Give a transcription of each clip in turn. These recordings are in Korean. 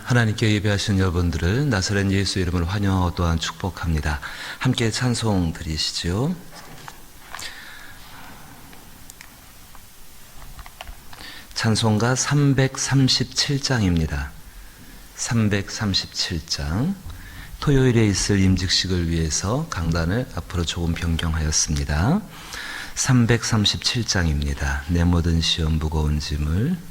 하나님께 예배하신 여러분들을 나사렛 예수 이름으로 환영 또한 축복합니다. 함께 찬송 드리시죠. 찬송가 337장입니다. 337장. 토요일에 있을 임직식을 위해서 강단을 앞으로 조금 변경하였습니다. 337장입니다. 내 모든 시험 무거운 짐을.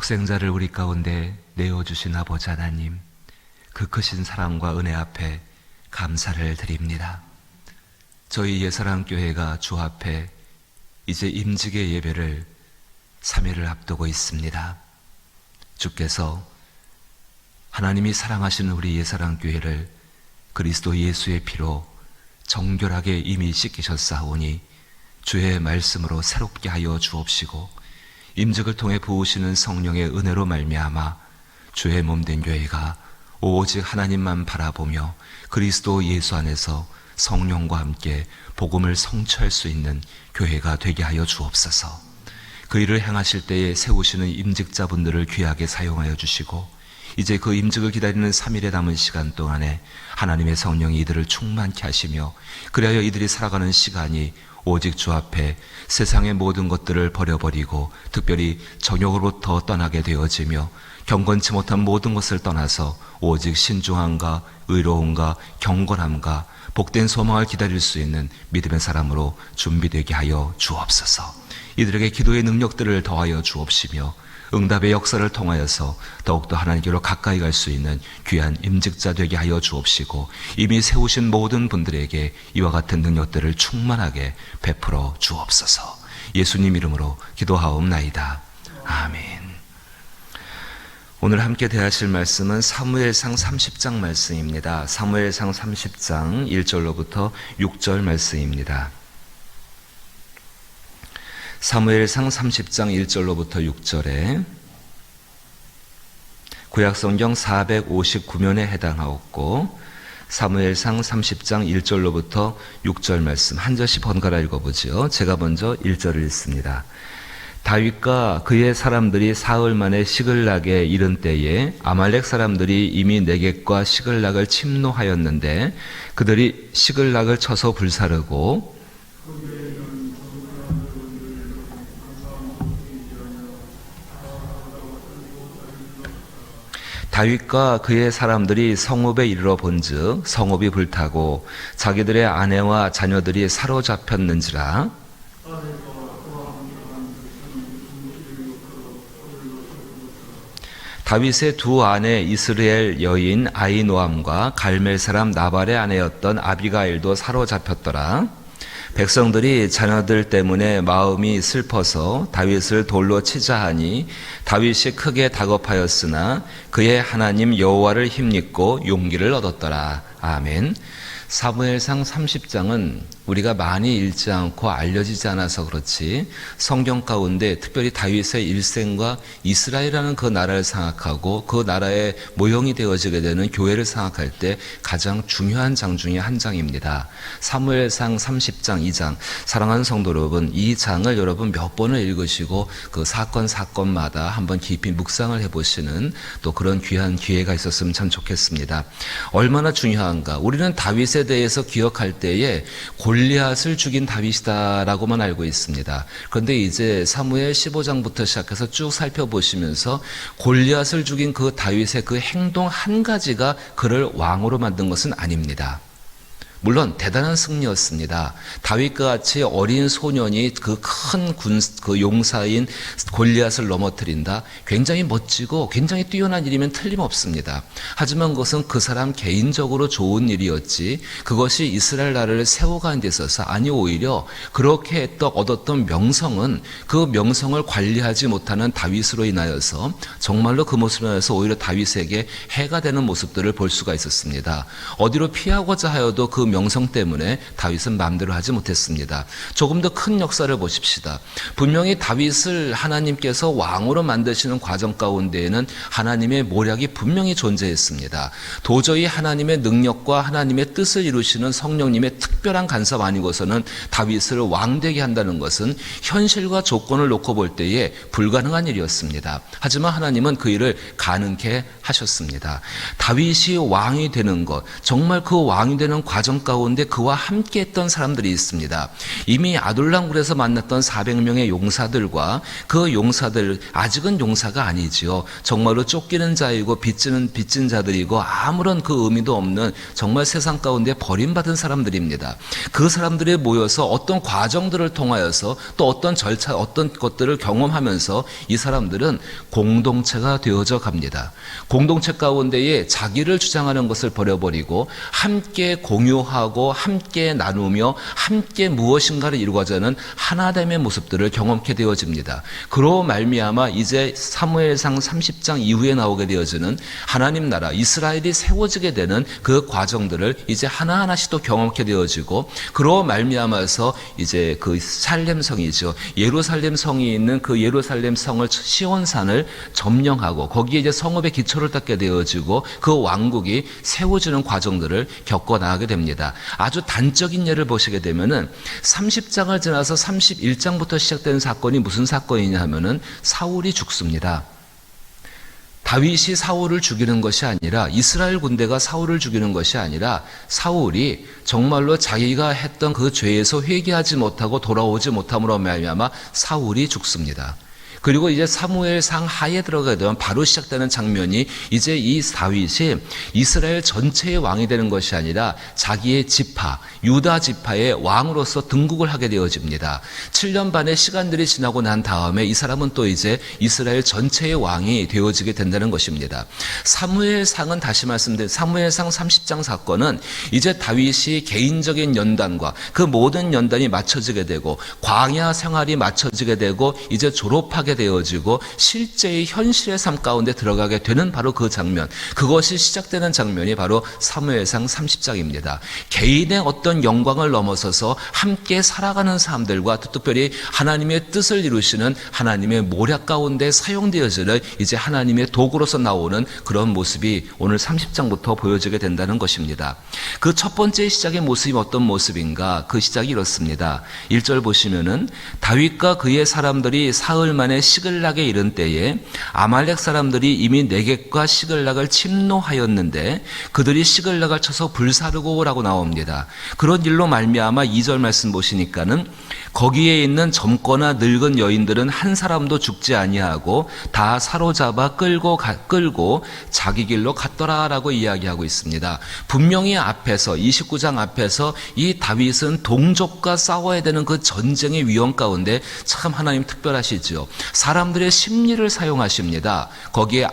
독생자를 우리 가운데 내어주신 아버지 하나님, 그 크신 사랑과 은혜 앞에 감사를 드립니다. 저희 예사랑교회가 주 앞에 이제 임직의 예배를 3일을 앞두고 있습니다. 주께서 하나님이 사랑하시는 우리 예사랑교회를 그리스도 예수의 피로 정결하게 이미 씻기셨사오니 주의 말씀으로 새롭게 하여 주옵시고 임직을 통해 부으시는 성령의 은혜로 말미암아 주의 몸된 교회가 오직 하나님만 바라보며 그리스도 예수 안에서 성령과 함께 복음을 성취할 수 있는 교회가 되게 하여 주옵소서. 그 일을 행하실 때에 세우시는 임직자분들을 귀하게 사용하여 주시고 이제 그 임직을 기다리는 3일에 남은 시간 동안에 하나님의 성령이 이들을 충만케 하시며 그리하여 이들이 살아가는 시간이 오직 주 앞에 세상의 모든 것들을 버려버리고 특별히 정욕으로부터 떠나게 되어지며 경건치 못한 모든 것을 떠나서 오직 신중함과 의로움과 경건함과 복된 소망을 기다릴 수 있는 믿음의 사람으로 준비되게 하여 주옵소서. 이들에게 기도의 능력들을 더하여 주옵시며 응답의 역사를 통하여서 더욱더 하나님께로 가까이 갈 수 있는 귀한 임직자 되게 하여 주옵시고 이미 세우신 모든 분들에게 이와 같은 능력들을 충만하게 베풀어 주옵소서. 예수님 이름으로 기도하옵나이다. 아멘. 오늘 함께 대하실 말씀은 사무엘상 30장 말씀입니다. 사무엘상 30장 1절로부터 6절 말씀입니다. 사무엘상 30장 1절로부터 6절에 구약성경 459면에 해당하였고 사무엘상 30장 1절로부터 6절 말씀 한 절씩 번갈아 읽어보죠. 제가 먼저 1절을 읽습니다. 다윗과 그의 사람들이 사흘 만에 시글락에 이른 때에 아말렉 사람들이 이미 네겝과 시글락을 침노하였는데 그들이 시글락을 쳐서 불사르고 다윗과 그의 사람들이 성읍에 이르러 본즉 성읍이 불타고 자기들의 아내와 자녀들이 사로잡혔는지라. 다윗의 두 아내 이스라엘 여인 아히노암과 갈멜 사람 나발의 아내였던 아비가일도 사로잡혔더라. 백성들이 자녀들 때문에 마음이 슬퍼서 다윗을 돌로 치자 하니 다윗이 크게 다급하였으나 그의 하나님 여호와를 힘입고 용기를 얻었더라. 아멘. 사무엘상 30장은 우리가 많이 읽지 않고 알려지지 않아서 그렇지 성경 가운데 특별히 다윗의 일생과 이스라엘이라는 그 나라를 생각하고 그 나라의 모형이 되어지게 되는 교회를 생각할 때 가장 중요한 장 중에 한 장입니다. 사무엘상 30장 2장 사랑하는 성도 여러분, 이 장을 여러분 몇 번을 읽으시고 그 사건마다 한번 깊이 묵상을 해보시는 또 그런 귀한 기회가 있었으면 참 좋겠습니다. 얼마나 중요한가. 우리는 다윗에 대해서 기억할 때에 골리앗을 죽인 다윗이다라고만 알고 있습니다. 그런데 이제 사무엘 15장부터 시작해서 쭉 살펴보시면서 골리앗을 죽인 그 다윗의 그 행동 한 가지가 그를 왕으로 만든 것은 아닙니다. 물론 대단한 승리였습니다. 다윗과 같이 어린 소년이 그 큰 그 용사인 골리앗을 넘어뜨린다. 굉장히 멋지고 굉장히 뛰어난 일이면 틀림없습니다. 하지만 그것은 그 사람 개인적으로 좋은 일이었지 그것이 이스라엘 나라를 세워가는 데 있어서 아니 오히려 그렇게 얻었던 명성은 그 명성을 관리하지 못하는 다윗으로 인하여서 정말로 그 모습으로 인하여서 오히려 다윗에게 해가 되는 모습들을 볼 수가 있었습니다. 어디로 피하고자 하여도 그 명성 때문에 다윗은 마음대로 하지 못했습니다. 조금 더 큰 역사를 보십시다. 분명히 다윗을 하나님께서 왕으로 만드시는 과정 가운데에는 하나님의 모략이 분명히 존재했습니다. 도저히 하나님의 능력과 하나님의 뜻을 이루시는 성령님의 특별한 간섭 아니고서는 다윗을 왕되게 한다는 것은 현실과 조건을 놓고 볼 때에 불가능한 일이었습니다. 하지만 하나님은 그 일을 가능케 하셨습니다. 다윗이 왕이 되는 것, 정말 그 왕이 되는 과정 가운데 그와 함께 했던 사람들이 있습니다. 이미 아둘람굴에서 만났던 400명의 용사들과 그 용사들, 아직은 용사가 아니지요. 정말로 쫓기는 자이고 빚진 자들이고 아무런 그 의미도 없는 정말 세상 가운데 버림받은 사람들입니다. 그 사람들이 모여서 어떤 과정들을 통하여서 또 어떤 절차, 어떤 것들을 경험하면서 이 사람들은 공동체가 되어져 갑니다. 공동체 가운데에 자기를 주장하는 것을 버려버리고 함께 공유하고 함께 나누며 함께 무엇인가를 이루고자 하는 하나됨의 모습들을 경험케 되어집니다. 그로 말미암아 이제 사무엘상 30장 이후에 나오게 되어지는 하나님 나라 이스라엘이 세워지게 되는 그 과정들을 이제 하나하나씩 또 경험케 되어지고 그로 말미암아서 이제 그 살렘 성이죠. 예루살렘 성이 있는 그 예루살렘 성을 시온산을 점령하고 거기에 이제 성읍의 기초를 닦게 되어지고 그 왕국이 세워지는 과정들을 겪어 나가게 됩니다. 됩니다. 아주 단적인 예를 보시게 되면은 30장을 지나서 31장부터 시작되는 사건이 무슨 사건이냐 하면은 사울이 죽습니다. 다윗이 사울을 죽이는 것이 아니라, 이스라엘 군대가 사울을 죽이는 것이 아니라 사울이 정말로 자기가 했던 그 죄에서 회개하지 못하고 돌아오지 못함으로 말미암아 사울이 죽습니다. 그리고 이제 사무엘상 하에 들어가게 되면 바로 시작되는 장면이, 이제 이 다윗이 이스라엘 전체의 왕이 되는 것이 아니라 자기의 지파, 유다 지파의 왕으로서 등극을 하게 되어집니다. 7년 반의 시간들이 지나고 난 다음에 이 사람은 또 이제 이스라엘 전체의 왕이 되어지게 된다는 것입니다. 사무엘상은, 다시 말씀드린 사무엘상 30장 사건은 이제 다윗이 개인적인 연단과 그 모든 연단이 맞춰지게 되고 광야 생활이 맞춰지게 되고 이제 졸업하게 되어지고 실제의 현실의 삶 가운데 들어가게 되는 바로 그 장면, 그것이 시작되는 장면이 바로 사무엘상 30장입니다. 개인의 어떤 영광을 넘어서서 함께 살아가는 사람들과 특별히 하나님의 뜻을 이루시는 하나님의 모략 가운데 사용되어지는 이제 하나님의 도구로서 나오는 그런 모습이 오늘 30장부터 보여지게 된다는 것입니다. 그 첫 번째 시작의 모습이 어떤 모습인가? 그 시작이 이렇습니다. 1절 보시면은 다윗과 그의 사람들이 사흘 만에 시글락에 이른 때에 아말렉 사람들이 이미 네겝과 시글락을 침노하였는데 그들이 시글락을 쳐서 불사르고 라고 나옵니다. 그런 일로 말미암아 2절 말씀 보시니까는 거기에 있는 젊거나 늙은 여인들은 한 사람도 죽지 아니하고 다 사로잡아 끌고 자기 길로 갔더라라고 이야기하고 있습니다. 분명히 앞에서 29장 앞에서 이 다윗은 동족과 싸워야 되는 그 전쟁의 위험 가운데 참 하나님 특별하시죠. 사람들의 심리를 사용하십니다. 거기에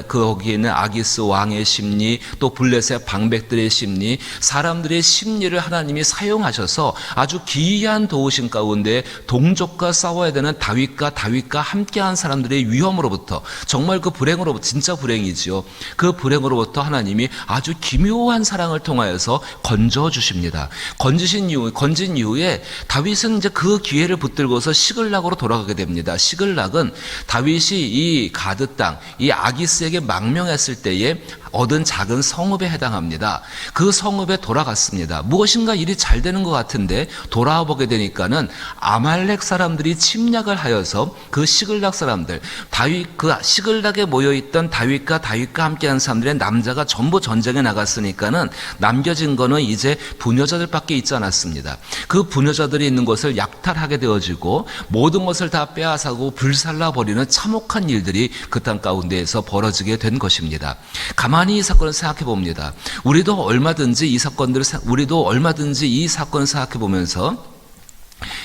거기에 있는 아기스 왕의 심리, 또 블레셋 방백들의 심리, 사람들의 심리를 하나님이 사용하셔서 아주 기이한 도우심 가운데 동족과 싸워야 되는 다윗과 함께한 사람들의 위험으로부터, 정말 그 불행으로부터, 진짜 불행이지요. 그 불행으로부터 하나님이 아주 기묘한 사랑을 통하여서 건져 주십니다. 건진 이후에 다윗은 이제 그 기회를 붙들고서 시글락으로 돌아가게 됩니다. 시글락은 다윗이 이 가드 땅, 이 아기스에게 망명했을 때에 얻은 작은 성읍에 해당합니다. 그 성읍에 돌아갔습니다. 무엇인가 일이 잘 되는 것 같은데 돌아와 보게 되니까는 아말렉 사람들이 침략을 하여서 그 시글락 사람들, 그 시글락에 모여있던 다윗과 함께한 사람들의 남자가 전부 전쟁에 나갔으니까는 남겨진 거는 이제 부녀자들밖에 있지 않았습니다. 그 부녀자들이 있는 곳을 약탈하게 되어지고 모든 것을 다 빼앗아고 불살라 버리는 참혹한 일들이 그 땅 가운데에서 벌어지게 된 것입니다. 가만히 이 사건을 생각해 봅니다. 우리도 얼마든지 이 사건을 생각해 보면서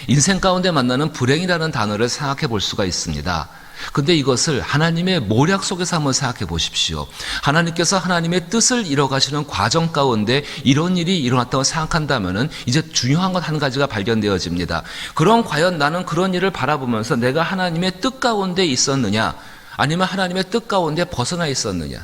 인생 가운데 만나는 불행이라는 단어를 생각해 볼 수가 있습니다. 근데 이것을 하나님의 모략 속에서 한번 생각해 보십시오. 하나님께서 하나님의 뜻을 이뤄가시는 과정 가운데 이런 일이 일어났다고 생각한다면은 이제 중요한 것 한 가지가 발견되어집니다. 그럼 과연 나는 그런 일을 바라보면서 내가 하나님의 뜻 가운데 있었느냐, 아니면 하나님의 뜻 가운데 벗어나 있었느냐?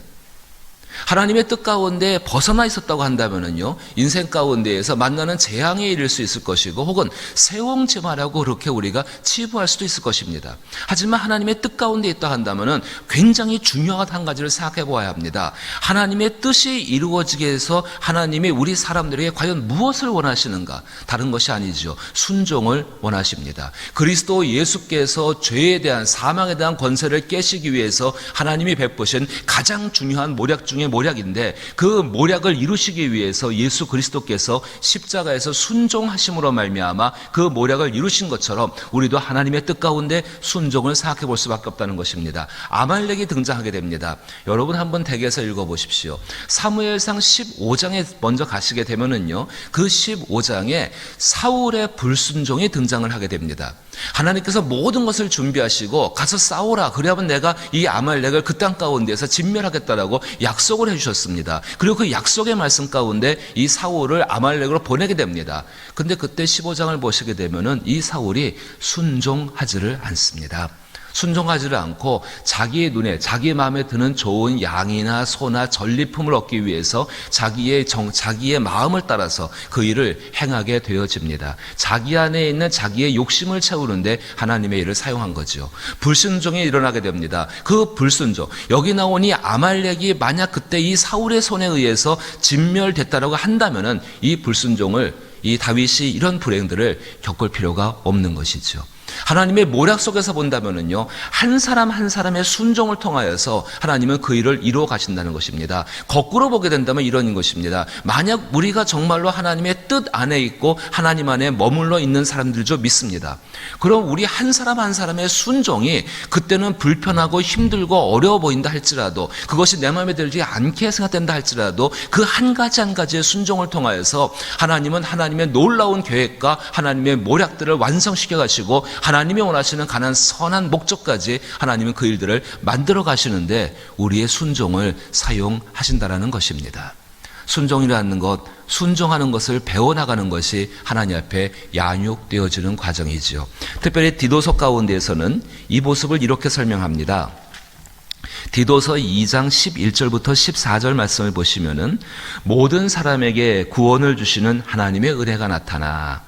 하나님의 뜻 가운데 벗어나 있었다고 한다면은요, 인생 가운데에서 만나는 재앙에 이를 수 있을 것이고, 혹은 세옹지마라고 그렇게 우리가 치부할 수도 있을 것입니다. 하지만 하나님의 뜻 가운데 있다 한다면은 굉장히 중요한 한 가지를 생각해 보아야 합니다. 하나님의 뜻이 이루어지게 해서 하나님이 우리 사람들에게 과연 무엇을 원하시는가? 다른 것이 아니죠. 순종을 원하십니다. 그리스도 예수께서 죄에 대한, 사망에 대한 권세를 깨시기 위해서 하나님이 베푸신 가장 중요한 모략 중에 모략인데, 그 모략을 이루시기 위해서 예수 그리스도께서 십자가에서 순종하심으로 말미암아 그 모략을 이루신 것처럼 우리도 하나님의 뜻 가운데 순종을 생각해 볼 수밖에 없다는 것입니다. 아말렉이 등장하게 됩니다. 여러분 한번 댁에서 읽어보십시오. 사무엘상 15장에 먼저 가시게 되면은요, 그 15장에 사울의 불순종이 등장을 하게 됩니다. 하나님께서 모든 것을 준비하시고 가서 싸우라, 그래야만 내가 이 아말렉을 그 땅 가운데서 진멸하겠다라고 약속을 해주셨습니다. 그리고 그 약속의 말씀 가운데 이 사울을 아말렉으로 보내게 됩니다. 근데 그때 15장을 보시게 되면은 이 사울이 순종하지를 않습니다. 순종하지를 않고 자기의 눈에 자기의 마음에 드는 좋은 양이나 소나 전리품을 얻기 위해서 자기의 마음을 따라서 그 일을 행하게 되어집니다. 자기 안에 있는 자기의 욕심을 채우는데 하나님의 일을 사용한 거죠. 불순종이 일어나게 됩니다. 그 불순종, 여기 나오니 아말렉이 만약 그때 이 사울의 손에 의해서 진멸됐다라고 한다면은 이 불순종을, 이 다윗이 이런 불행들을 겪을 필요가 없는 것이죠. 하나님의 모략 속에서 본다면은요, 한 사람 한 사람의 순종을 통하여서 하나님은 그 일을 이루어 가신다는 것입니다. 거꾸로 보게 된다면 이런 것입니다. 만약 우리가 정말로 하나님의 뜻 안에 있고 하나님 안에 머물러 있는 사람들 줄 믿습니다. 그럼 우리 한 사람 한 사람의 순종이 그때는 불편하고 힘들고 어려워 보인다 할지라도, 그것이 내 마음에 들지 않게 생각된다 할지라도 그 한 가지 한 가지의 순종을 통하여서 하나님은 하나님의 놀라운 계획과 하나님의 모략들을 완성시켜 가시고 하나님이 원하시는 가난 선한 목적까지 하나님은 그 일들을 만들어 가시는데 우리의 순종을 사용하신다라는 것입니다. 순종이라는 것, 순종하는 것을 배워나가는 것이 하나님 앞에 양육되어지는 과정이지요. 특별히 디도서 가운데에서는 이 모습을 이렇게 설명합니다. 디도서 2장 11절부터 14절 말씀을 보시면은 모든 사람에게 구원을 주시는 하나님의 은혜가 나타나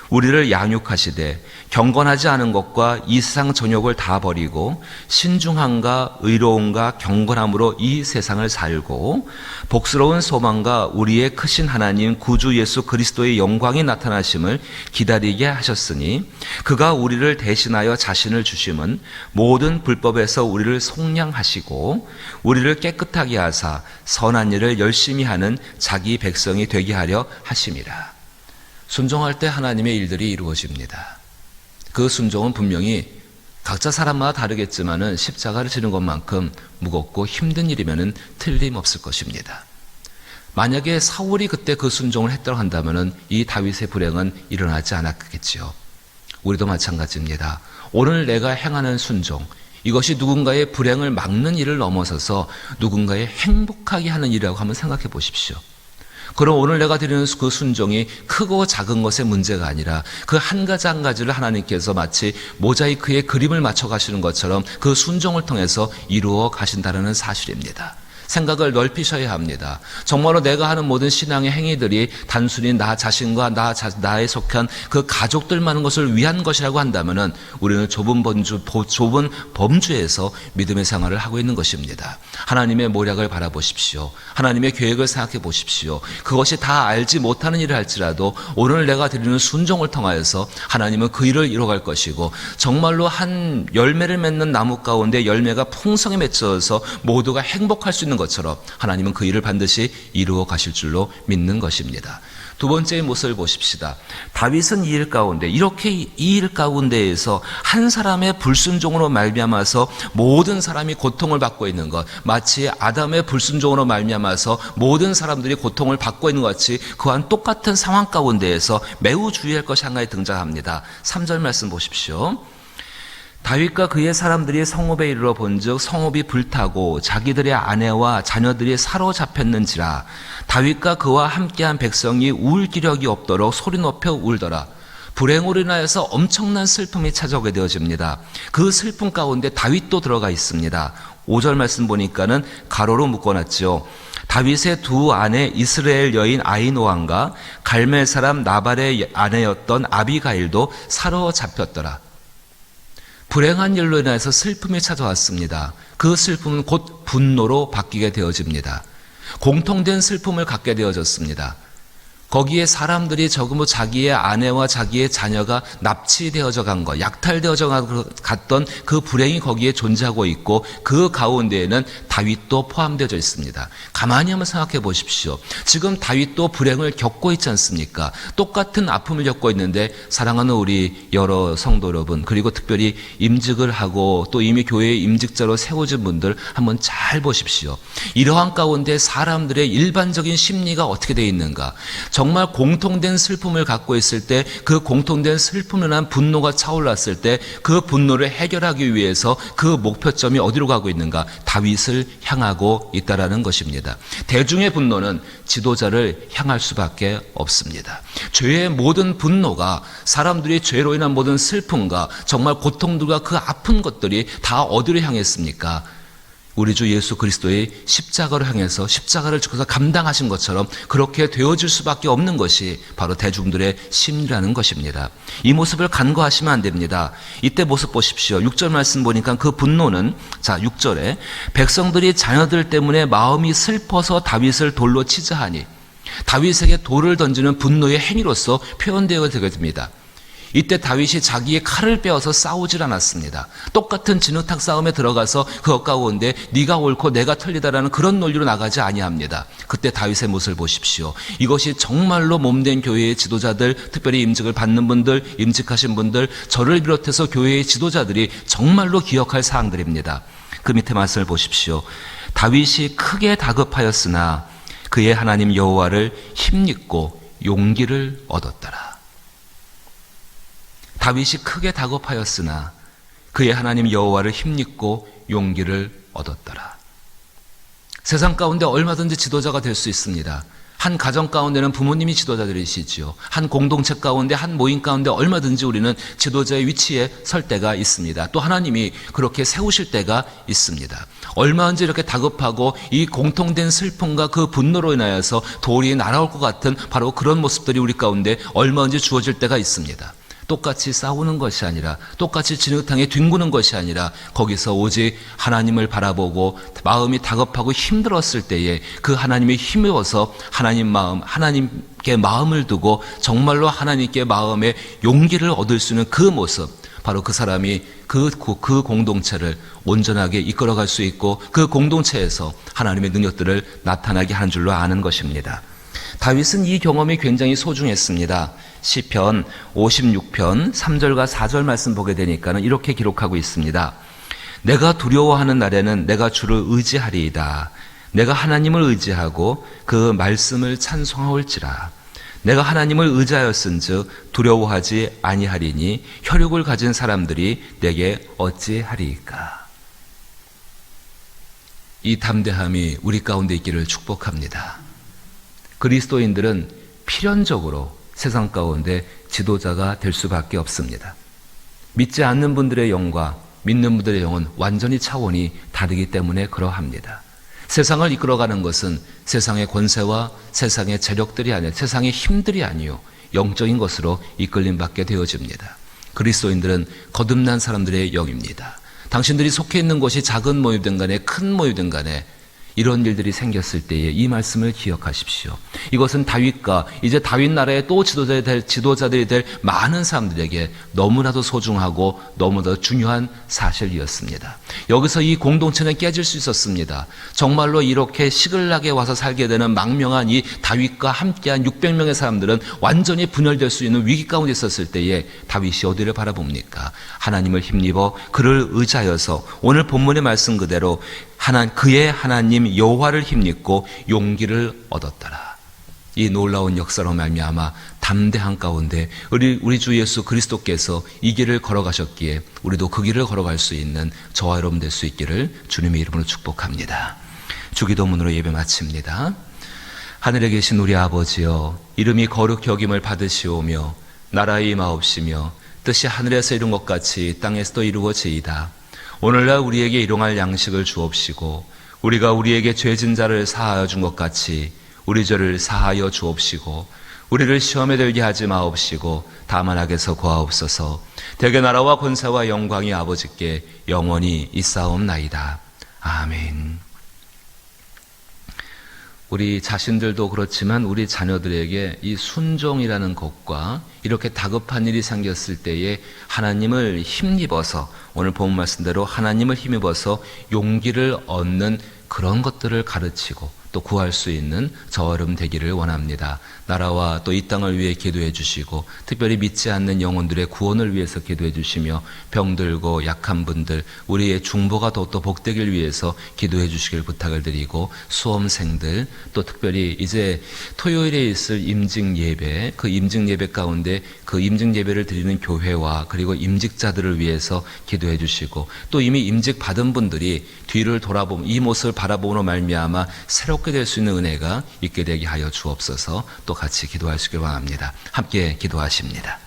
우리를 양육하시되 경건하지 않은 것과 이 세상 정욕을 다 버리고 신중함과 의로움과 경건함으로 이 세상을 살고 복스러운 소망과 우리의 크신 하나님 구주 예수 그리스도의 영광이 나타나심을 기다리게 하셨으니 그가 우리를 대신하여 자신을 주심은 모든 불법에서 우리를 속량하시고 우리를 깨끗하게 하사 선한 일을 열심히 하는 자기 백성이 되게 하려 하심이라. 순종할 때 하나님의 일들이 이루어집니다. 그 순종은 분명히 각자 사람마다 다르겠지만은 십자가를 지는 것만큼 무겁고 힘든 일이면은 틀림없을 것입니다. 만약에 사울이 그때 그 순종을 했다고 한다면은 이 다윗의 불행은 일어나지 않았겠지요. 우리도 마찬가지입니다. 오늘 내가 행하는 순종, 이것이 누군가의 불행을 막는 일을 넘어서서 누군가의 행복하게 하는 일이라고 한번 생각해 보십시오. 그럼 오늘 내가 드리는 그 순종이 크고 작은 것의 문제가 아니라 그 한 가지 한 가지를 하나님께서 마치 모자이크에 그림을 맞춰 가시는 것처럼 그 순종을 통해서 이루어 가신다는 사실입니다. 생각을 넓히셔야 합니다. 정말로 내가 하는 모든 신앙의 행위들이 단순히 나 자신과 나에 속한 그 가족들만 것을 위한 것이라고 한다면은 우리는 좁은 범주에서 믿음의 생활을 하고 있는 것입니다. 하나님의 모략을 바라보십시오. 하나님의 계획을 생각해 보십시오. 그것이 다 알지 못하는 일을 할지라도 오늘 내가 드리는 순종을 통하여서 하나님은 그 일을 이뤄갈 것이고 정말로 한 열매를 맺는 나무 가운데 열매가 풍성히 맺혀서 모두가 행복할 수 있는 것처럼 하나님은 그 일을 반드시 이루어 가실 줄로 믿는 것입니다. 두 번째의 모습을 보십시다. 다윗은 이 일 가운데 이렇게 이 일 가운데에서 한 사람의 불순종으로 말미암아서 모든 사람이 고통을 받고 있는 것, 마치 아담의 불순종으로 말미암아서 모든 사람들이 고통을 받고 있는 것 같이 그와는 똑같은 상황 가운데에서 매우 주의할 것이 한 가지 등장합니다. 3절 말씀 보십시오. 다윗과 그의 사람들이 성읍에 이르러 본즉 성읍이 불타고 자기들의 아내와 자녀들이 사로잡혔는지라 다윗과 그와 함께한 백성이 울 기력이 없도록 소리 높여 울더라. 불행으로 인하여서 엄청난 슬픔이 찾아오게 되어집니다. 그 슬픔 가운데 다윗도 들어가 있습니다. 5절 말씀 보니까는 가로로 묶어놨죠. 다윗의 두 아내 이스라엘 여인 아히노암과 갈멜 사람 나발의 아내였던 아비가일도 사로잡혔더라. 불행한 일로 인해서 슬픔이 찾아왔습니다. 그 슬픔은 곧 분노로 바뀌게 되어집니다. 공통된 슬픔을 갖게 되어졌습니다. 거기에 사람들이 적어도 자기의 아내와 자기의 자녀가 납치되어져 간 것, 약탈되어져 갔던 그 불행이 거기에 존재하고 있고 그 가운데에는 다윗도 포함되어 있습니다. 가만히 한번 생각해 보십시오. 지금 다윗도 불행을 겪고 있지 않습니까? 똑같은 아픔을 겪고 있는데 사랑하는 우리 여러 성도 여러분, 그리고 특별히 임직을 하고 또 이미 교회의 임직자로 세워진 분들 한번 잘 보십시오. 이러한 가운데 사람들의 일반적인 심리가 어떻게 되어 있는가? 정말 공통된 슬픔을 갖고 있을 때 그 공통된 슬픔을 한 분노가 차올랐을 때 그 분노를 해결하기 위해서 그 목표점이 어디로 가고 있는가? 다윗을 향하고 있다라는 것입니다. 대중의 분노는 지도자를 향할 수밖에 없습니다. 죄의 모든 분노가 사람들이 죄로 인한 모든 슬픔과 정말 고통들과 그 아픈 것들이 다 어디로 향했습니까? 우리 주 예수 그리스도의 십자가로 향해서 십자가를 지고서 감당하신 것처럼 그렇게 되어질 수밖에 없는 것이 바로 대중들의 심리라는 것입니다. 이 모습을 간과하시면 안 됩니다. 이때 모습 보십시오. 6절 말씀 보니까 그 분노는 6절에 백성들이 자녀들 때문에 마음이 슬퍼서 다윗을 돌로 치자 하니, 다윗에게 돌을 던지는 분노의 행위로서 표현되어 되게 됩니다. 이때 다윗이 자기의 칼을 빼어서 싸우질 않았습니다. 똑같은 진흙탕 싸움에 들어가서 그것 가운데 네가 옳고 내가 틀리다라는 그런 논리로 나가지 아니합니다. 그때 다윗의 모습을 보십시오. 이것이 정말로 몸된 교회의 지도자들, 특별히 임직을 받는 분들, 임직하신 분들, 저를 비롯해서 교회의 지도자들이 정말로 기억할 사항들입니다. 그 밑에 말씀을 보십시오. 다윗이 크게 다급하였으나 그의 하나님 여호와를 힘입고 용기를 얻었더라. 다윗이 크게 다급하였으나 그의 하나님 여호와를 힘입고 용기를 얻었더라. 세상 가운데 얼마든지 지도자가 될 수 있습니다. 한 가정 가운데는 부모님이 지도자들이시지요. 한 공동체 가운데, 한 모임 가운데 얼마든지 우리는 지도자의 위치에 설 때가 있습니다. 또 하나님이 그렇게 세우실 때가 있습니다. 얼마든지 이렇게 다급하고 이 공통된 슬픔과 그 분노로 인하여서 돌이 날아올 것 같은 바로 그런 모습들이 우리 가운데 얼마든지 주어질 때가 있습니다. 똑같이 싸우는 것이 아니라, 똑같이 진흙탕에 뒹구는 것이 아니라, 거기서 오직 하나님을 바라보고 마음이 다급하고 힘들었을 때에 그 하나님이 힘입어서 하나님께 마음을 두고 정말로 하나님께 마음의 용기를 얻을 수 있는 그 모습, 바로 그 사람이 그 공동체를 온전하게 이끌어갈 수 있고 그 공동체에서 하나님의 능력들을 나타나게 하는 줄로 아는 것입니다. 다윗은 이 경험이 굉장히 소중했습니다. 시편 56편 3절과 4절 말씀 보게 되니까는 이렇게 기록하고 있습니다. 내가 두려워하는 날에는 내가 주를 의지하리이다. 내가 하나님을 의지하고 그 말씀을 찬송하올지라. 내가 하나님을 의지하였은즉 두려워하지 아니하리니 혈육을 가진 사람들이 내게 어찌하리이까. 이 담대함이 우리 가운데 있기를 축복합니다. 그리스도인들은 필연적으로 세상 가운데 지도자가 될 수밖에 없습니다. 믿지 않는 분들의 영과 믿는 분들의 영은 완전히 차원이 다르기 때문에 그러합니다. 세상을 이끌어가는 것은 세상의 권세와 세상의 재력들이 아니라 세상의 힘들이 아니요 영적인 것으로 이끌림 받게 되어집니다. 그리스도인들은 거듭난 사람들의 영입니다. 당신들이 속해 있는 곳이 작은 모임든 간에 큰 모임든 간에 이런 일들이 생겼을 때에 이 말씀을 기억하십시오. 이것은 다윗과 이제 다윗 나라의 또 지도자들이 될 많은 사람들에게 너무나도 소중하고 너무나도 중요한 사실이었습니다. 여기서 이 공동체는 깨질 수 있었습니다. 정말로 이렇게 시글락에 와서 살게 되는 망명한 이 다윗과 함께한 600명의 사람들은 완전히 분열될 수 있는 위기 가운데 있었을 때에 다윗이 어디를 바라봅니까? 하나님을 힘입어 그를 의지하여서 오늘 본문의 말씀 그대로 그의 하나님 여호와를 힘입고 용기를 얻었더라. 이 놀라운 역사로 말미암아 담대한 가운데 우리 주 예수 그리스도께서 이 길을 걸어가셨기에 우리도 그 길을 걸어갈 수 있는 저와 여러분 될 수 있기를 주님의 이름으로 축복합니다. 주기도문으로 예배 마칩니다. 하늘에 계신 우리 아버지여, 이름이 거룩히 여김을 받으시오며 나라의 임하옵시며 뜻이 하늘에서 이룬 것 같이 땅에서도 이루어지이다. 오늘날 우리에게 일용할 양식을 주옵시고 우리가 우리에게 죄진 자를 사하여 준 것 같이 우리 죄를 사하여 주옵시고 우리를 시험에 들게 하지 마옵시고 다만 악에서 구하옵소서. 대개 나라와 권세와 영광이 아버지께 영원히 있사옵나이다. 아멘. 우리 자신들도 그렇지만 우리 자녀들에게 이 순종이라는 것과 이렇게 다급한 일이 생겼을 때에 하나님을 힘입어서, 오늘 본 말씀대로 하나님을 힘입어서 용기를 얻는 그런 것 것들을 가르치고 또 구할 수 있는 저어름 되기를 원합니다. 나라와 또 이 땅을 위해 기도해 주시고 특별히 믿지 않는 영혼들의 구원을 위해서 기도해 주시며 병들고 약한 분들 우리의 중보가 더욱더 복되길 위해서 기도해 주시길 부탁을 드리고 수험생들 또 특별히 이제 토요일에 있을 임직 예배 그 임직 예배 가운데 그 임직 예배를 드리는 교회와 그리고 임직자들을 위해서 기도해 주시고 또 이미 임직 받은 분들이 뒤를 돌아보면 이 모습을 바라보므로 말미암아 새롭게 될 수 있는 은혜가 있게 되게 하여 주옵소서. 또 같이 기도할 수 있길 바랍니다. 함께 기도하십니다.